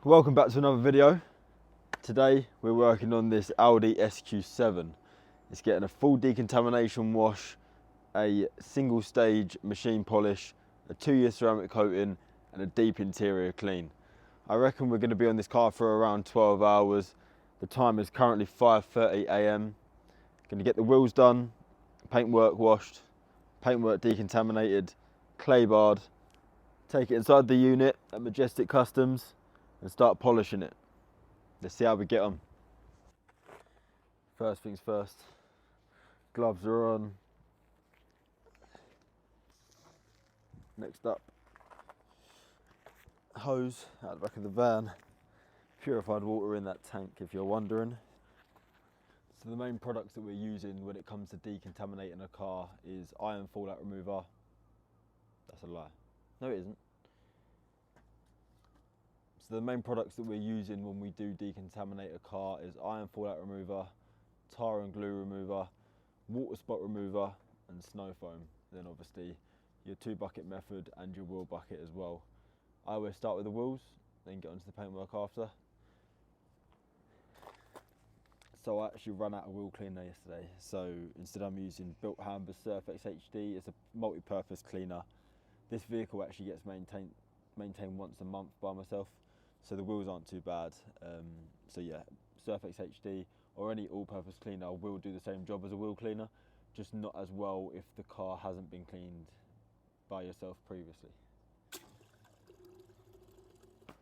Welcome back to another video. Today we're working on this Audi SQ7. It's getting a full decontamination wash, a single stage machine polish, a 2-year ceramic coating and a deep interior clean. I reckon we're going to be on this car for around 12 hours. The time is currently 5:30 AM. Going to get the wheels done, paintwork washed, paintwork decontaminated, clay barred, take it inside the unit at Majestic Customs and start polishing it. Let's see how we get on. First things first, gloves are on. Next up, hose out the back of the van. Purified water in that tank if you're wondering. So the main products that we're using when it comes to decontaminating a car is iron fallout remover. That's a lie. No, it isn't. So the main products that we're using when we do decontaminate a car is iron fallout remover, tar and glue remover, water spot remover and snow foam. Then obviously your 2-bucket method and your wheel bucket as well. I always start with the wheels, then get onto the paintwork after. So I actually ran out of wheel cleaner yesterday. So instead I'm using Built Hambur's Surfax HD. It's a multi-purpose cleaner. This vehicle actually gets maintained once a month by myself. So the wheels aren't too bad. So yeah, Surfax HD or any all-purpose cleaner will do the same job as a wheel cleaner, just not as well if the car hasn't been cleaned by yourself previously.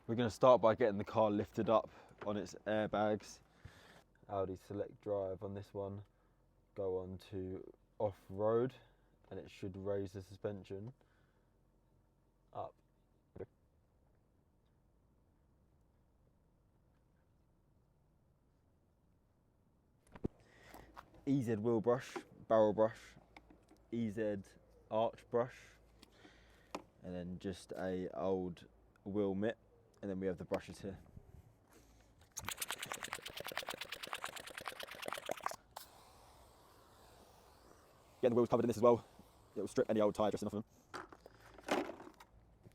We're going to start by getting the car lifted up on its airbags. Audi Select Drive on this one. Go on to off-road and it should raise the suspension up. EZ wheel brush, barrel brush, EZ arch brush, and then just a old wheel mitt, and then we have the brushes here. Get the wheels covered in this as well. It will strip any old tyre dressing off them.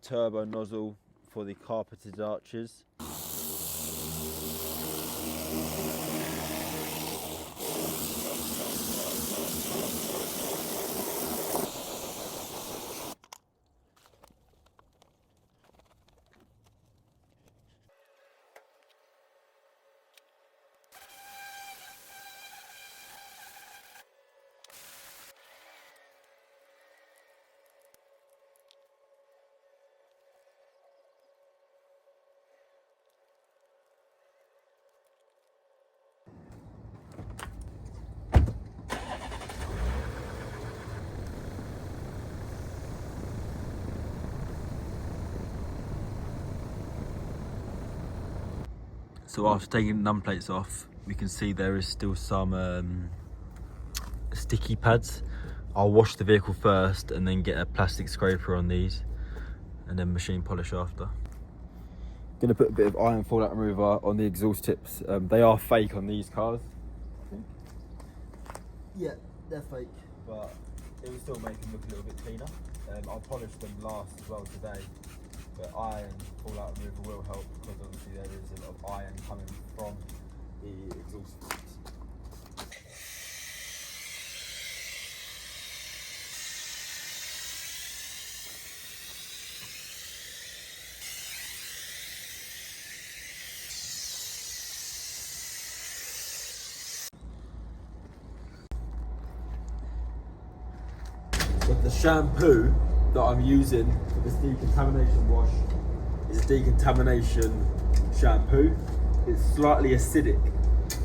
Turbo nozzle for the carpeted arches. So after taking the numb plates off, we can see there is still some sticky pads. I'll wash the vehicle first and then get a plastic scraper on these and then machine polish after. Gonna put a bit of iron fallout remover on the exhaust tips. They are fake on these cars. Yeah, they're fake, but it will still make them look a little bit cleaner. I'll polish them last as well today. But iron fallout remover will help because obviously there is a lot of iron coming from the exhaust tips. So the shampoo that I'm using for this decontamination wash is a decontamination shampoo. It's slightly acidic,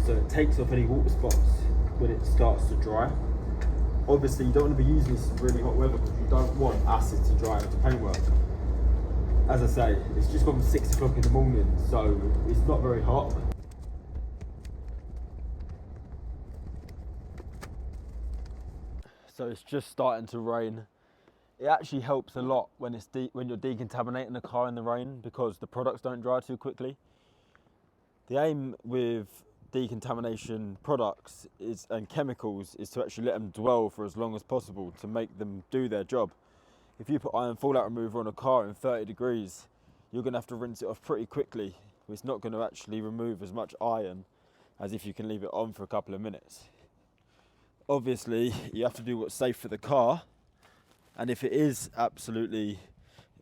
so it takes off any water spots when it starts to dry. Obviously you don't want to be using this in really hot weather because you don't want acid to dry into paintwork. As I say, it's just gone 6 o'clock in the morning, so it's not very hot. So it's just starting to rain. It actually helps a lot when you're decontaminating a car in the rain because the products don't dry too quickly. The aim with decontamination products and chemicals is to actually let them dwell for as long as possible to make them do their job. If you put iron fallout remover on a car in 30 degrees, you're going to have to rinse it off pretty quickly it's not going to actually remove as much iron as if you can leave it on for a couple of minutes. Obviously, you have to do what's safe for the car, and if it is absolutely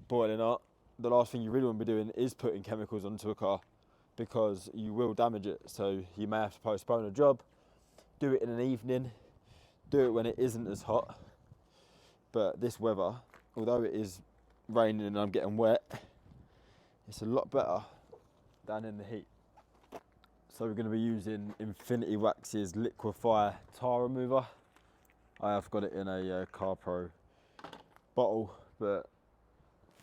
boiling up, the last thing you really want to be doing is putting chemicals onto a car, because you will damage it. So you may have to postpone a job, do it in an evening, do it when it isn't as hot. But this weather, although it is raining and I'm getting wet, it's a lot better than in the heat. So we're going to be using Infinity Wax's Liquify tar remover. I have got it in a Car Pro bottle, but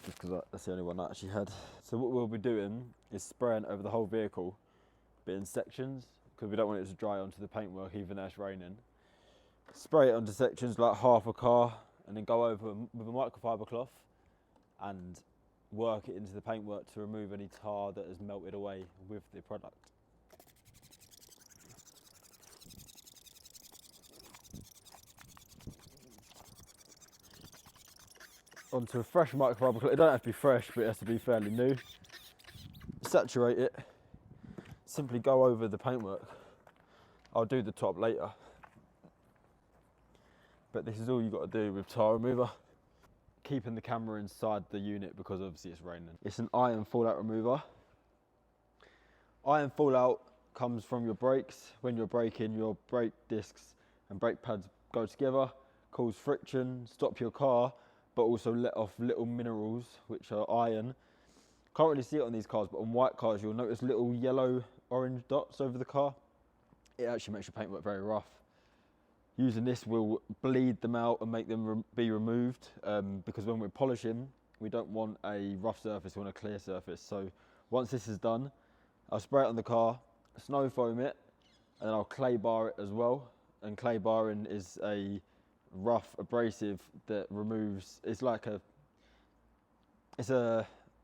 just because that's the only one I actually had. So what we'll be doing is spraying over the whole vehicle, but in sections, because we don't want it to dry onto the paintwork even though it's raining. Spray it onto sections like half a car, and then go over with a microfiber cloth and work it into the paintwork to remove any tar that has melted away with the product. Onto a fresh microfiber cloth. It don't have to be fresh, but it has to be fairly new. Saturate it. Simply go over the paintwork. I'll do the top later. But this is all you've got to do with tar remover. Keeping the camera inside the unit because obviously it's raining. It's an iron fallout remover. Iron fallout comes from your brakes. When you're braking, your brake discs and brake pads go together, cause friction, stop your car, but also let off little minerals, which are iron. Can't really see it on these cars, but on white cars you'll notice little yellow, orange dots over the car. It actually makes your paintwork very rough. Using this will bleed them out and make them be removed, because when we're polishing, we don't want a rough surface, we want a clear surface. So once this is done, I'll spray it on the car, snow foam it, and then I'll clay bar it as well. And clay barring is a rough abrasive that removes,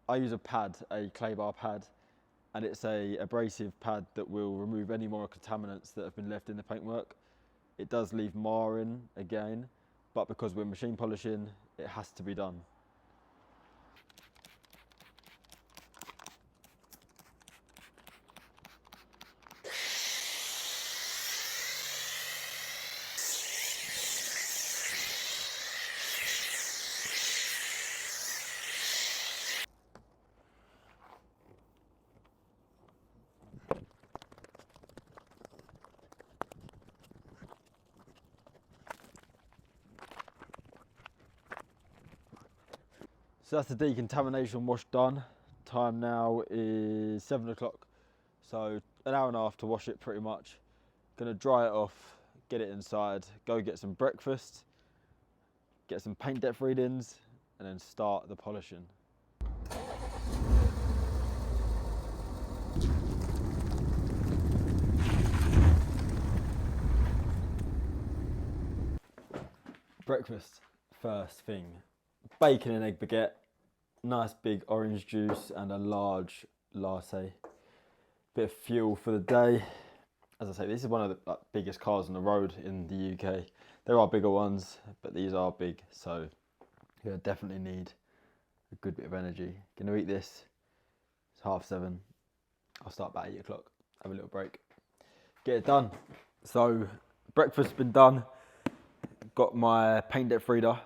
I use a pad, a clay bar pad, and it's a abrasive pad that will remove any more contaminants that have been left in the paintwork. It does leave marring again, but because we're machine polishing, it has to be done. So that's the decontamination wash done. Time now is 7 o'clock. So an hour and a half to wash it pretty much. Gonna dry it off, get it inside, go get some breakfast, get some paint depth readings, and then start the polishing. Breakfast, first thing. Bacon and egg baguette, nice big orange juice and a large latte. Bit of fuel for the day. As I say, this is one of the biggest cars on the road in the UK. There are bigger ones, but these are big, so you definitely need a good bit of energy. Gonna eat this, it's 7:30. I'll start about 8 o'clock, have a little break, get it done. So breakfast's been done, got my paint depth reader.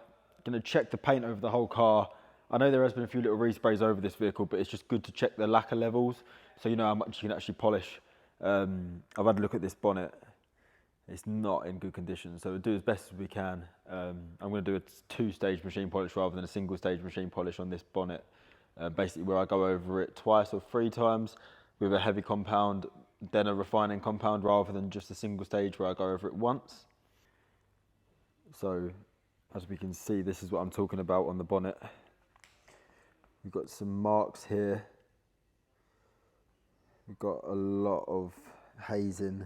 Going to check the paint over the whole car. I know there has been a few little resprays over this vehicle, but it's just good to check the lacquer levels so you know how much you can actually polish. I've had a look at this bonnet. It's not in good condition, so we'll do as best as we can. I'm going to do a 2-stage machine polish rather than a single-stage machine polish on this bonnet, basically where I go over it twice or 3 times with a heavy compound, then a refining compound, rather than just a single stage where I go over it once. So as we can see, this is what I'm talking about on the bonnet. We've got some marks here. We've got a lot of hazing,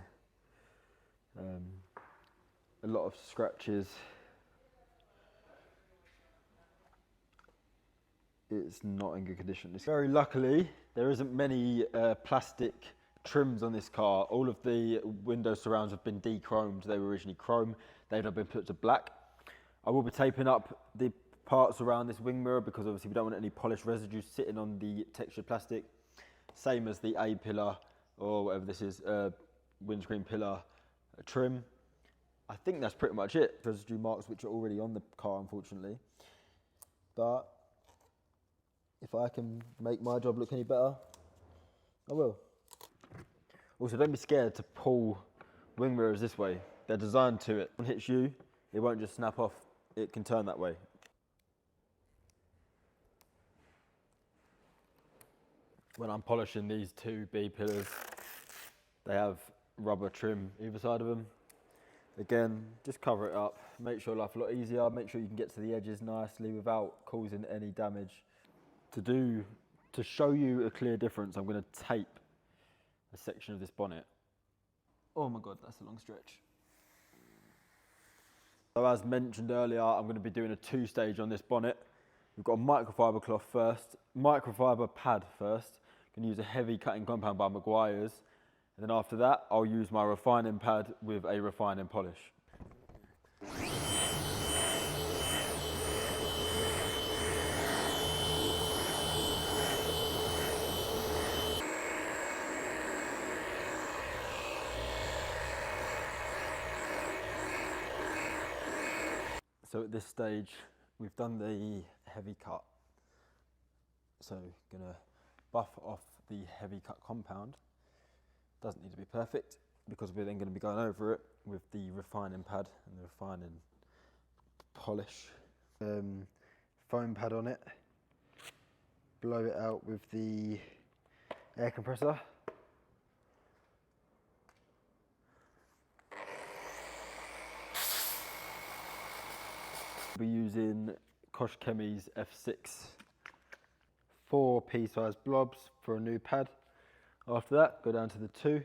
a lot of scratches. It's not in good condition. Very luckily, there isn't many plastic trims on this car. All of the window surrounds have been de-chromed. They were originally chrome. They've now been put to black. I will be taping up the parts around this wing mirror because obviously we don't want any polished residue sitting on the textured plastic. same as the A-pillar or whatever this is, windscreen pillar trim. I think that's pretty much it. Residue marks which are already on the car, unfortunately. But if I can make my job look any better, I will. Also, don't be scared to pull wing mirrors this way. They're designed to it. When it hits you, it won't just snap off. It can turn that way. When I'm polishing these two B pillars, they have rubber trim either side of them. Again, just cover it up, make sure life a lot easier, make sure you can get to the edges nicely without causing any damage. To show you a clear difference, I'm going to tape a section of this bonnet. Oh my God, that's a long stretch. So as mentioned earlier, I'm going to be doing a 2-stage on this bonnet. We've got a microfiber cloth first, microfiber pad first. I'm going to use a heavy cutting compound by Meguiar's. And then after that, I'll use my refining pad with a refining polish. So at this stage, we've done the heavy cut. So gonna buff off the heavy cut compound. Doesn't need to be perfect because we're then going to be going over it with the refining pad and the refining polish. Foam pad on it. Blow it out with the air compressor. We're using Kosh Chemi's F6 4 pea-size blobs for a new pad. After that, go down to the 2.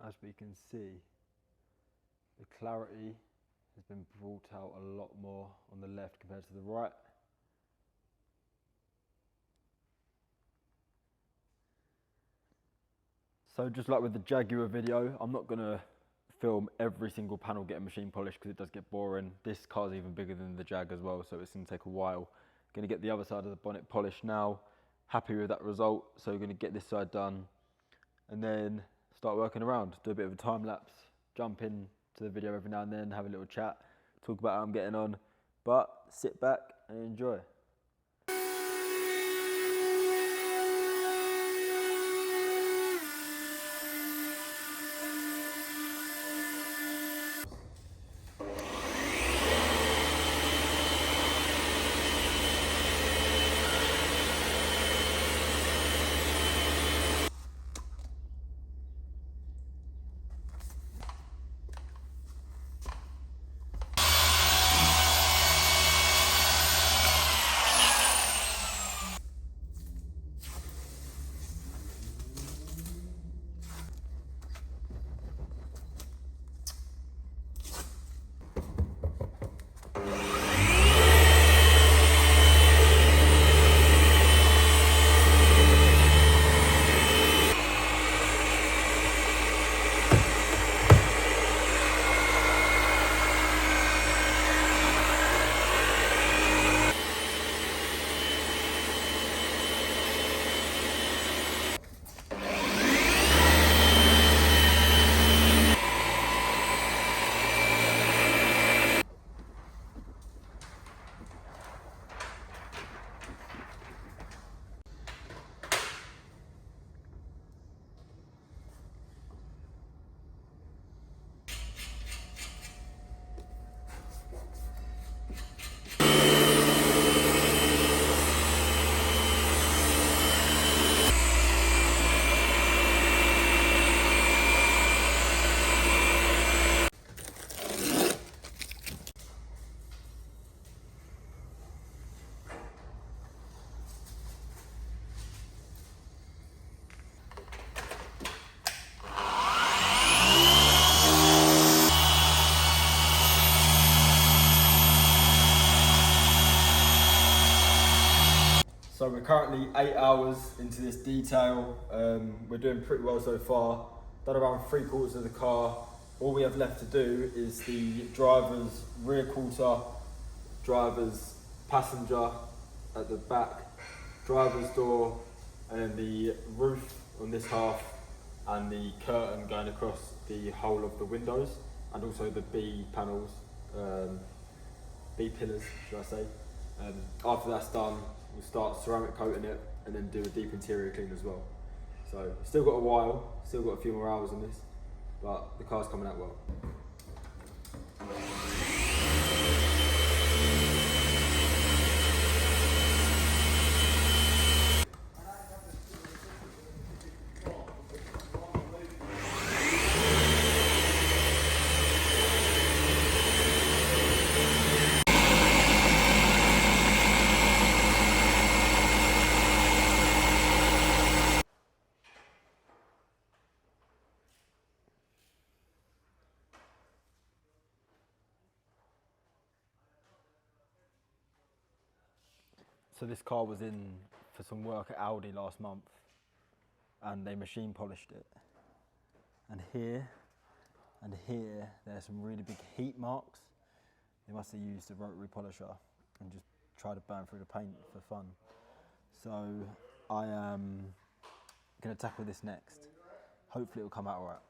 As we can see, the clarity has been brought out a lot more on the left compared to the right. So just like with the Jaguar video, I'm not going to film every single panel getting machine polished because it does get boring. This car's even bigger than the Jag as well, so it's going to take a while. Going to get the other side of the bonnet polished now. Happy with that result, so we're going to get this side done and then start working around, do a bit of a time lapse, jump in to the video every now and then, have a little chat, talk about how I'm getting on, but sit back and enjoy. So we're currently 8 hours into this detail. We're doing pretty well so far. Done around 3/4 of the car. All we have left to do is the driver's rear quarter, driver's passenger at the back, driver's door, and then the roof on this half, and the curtain going across the whole of the windows, and also the B panels, B pillars, should I say. After that's done, we'll start ceramic coating it and then do a deep interior clean as well. So still got a while, still got a few more hours on this, but the car's coming out well. So this car was in for some work at Audi last month, and they machine polished it. And here there's some really big heat marks. They must have used a rotary polisher and just tried to burn through the paint for fun. So I am gonna tackle this next. Hopefully it'll come out all right.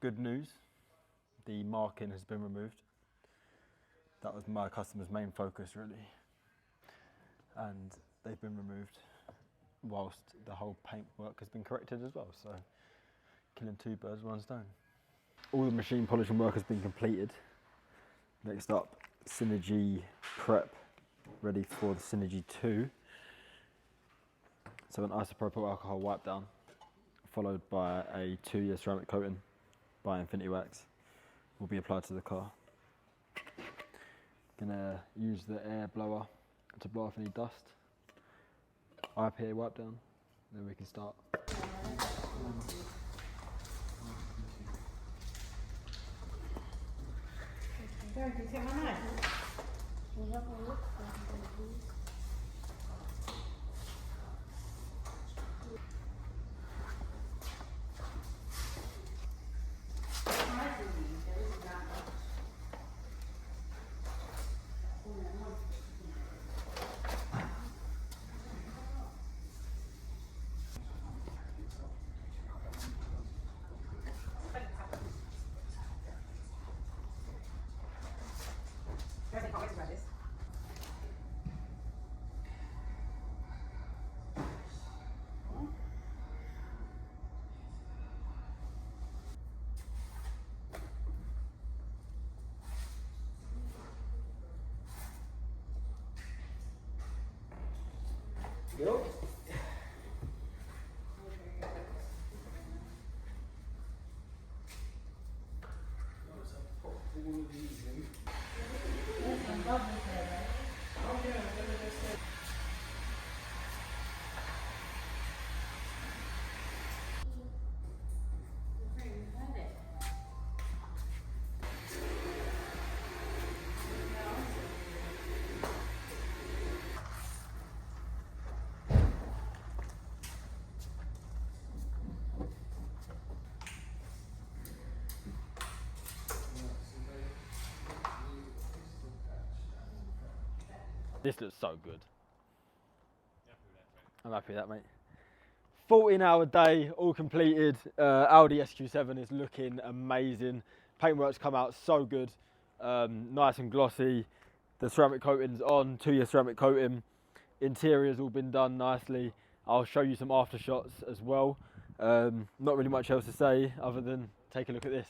Good news, the marking has been removed. That was my customer's main focus really. And they've been removed whilst the whole paintwork has been corrected as well. So killing two birds with one stone. All the machine polishing work has been completed. Next up, Synergy prep, ready for the Synergy 2. So an isopropyl alcohol wipe down, followed by a 2-year ceramic coating by Infinity Wax will be applied to the car. Gonna use the air blower to blow off any dust. IPA wipe down, then we can start. Can you take my knife? Go. This looks so good. I'm happy with that, mate. 14-hour day, all completed. Audi SQ7 is looking amazing. Paintwork's come out so good, nice and glossy. The ceramic coating's on, 2-year ceramic coating. Interior's all been done nicely. I'll show you some after shots as well. Not really much else to say other than take a look at this.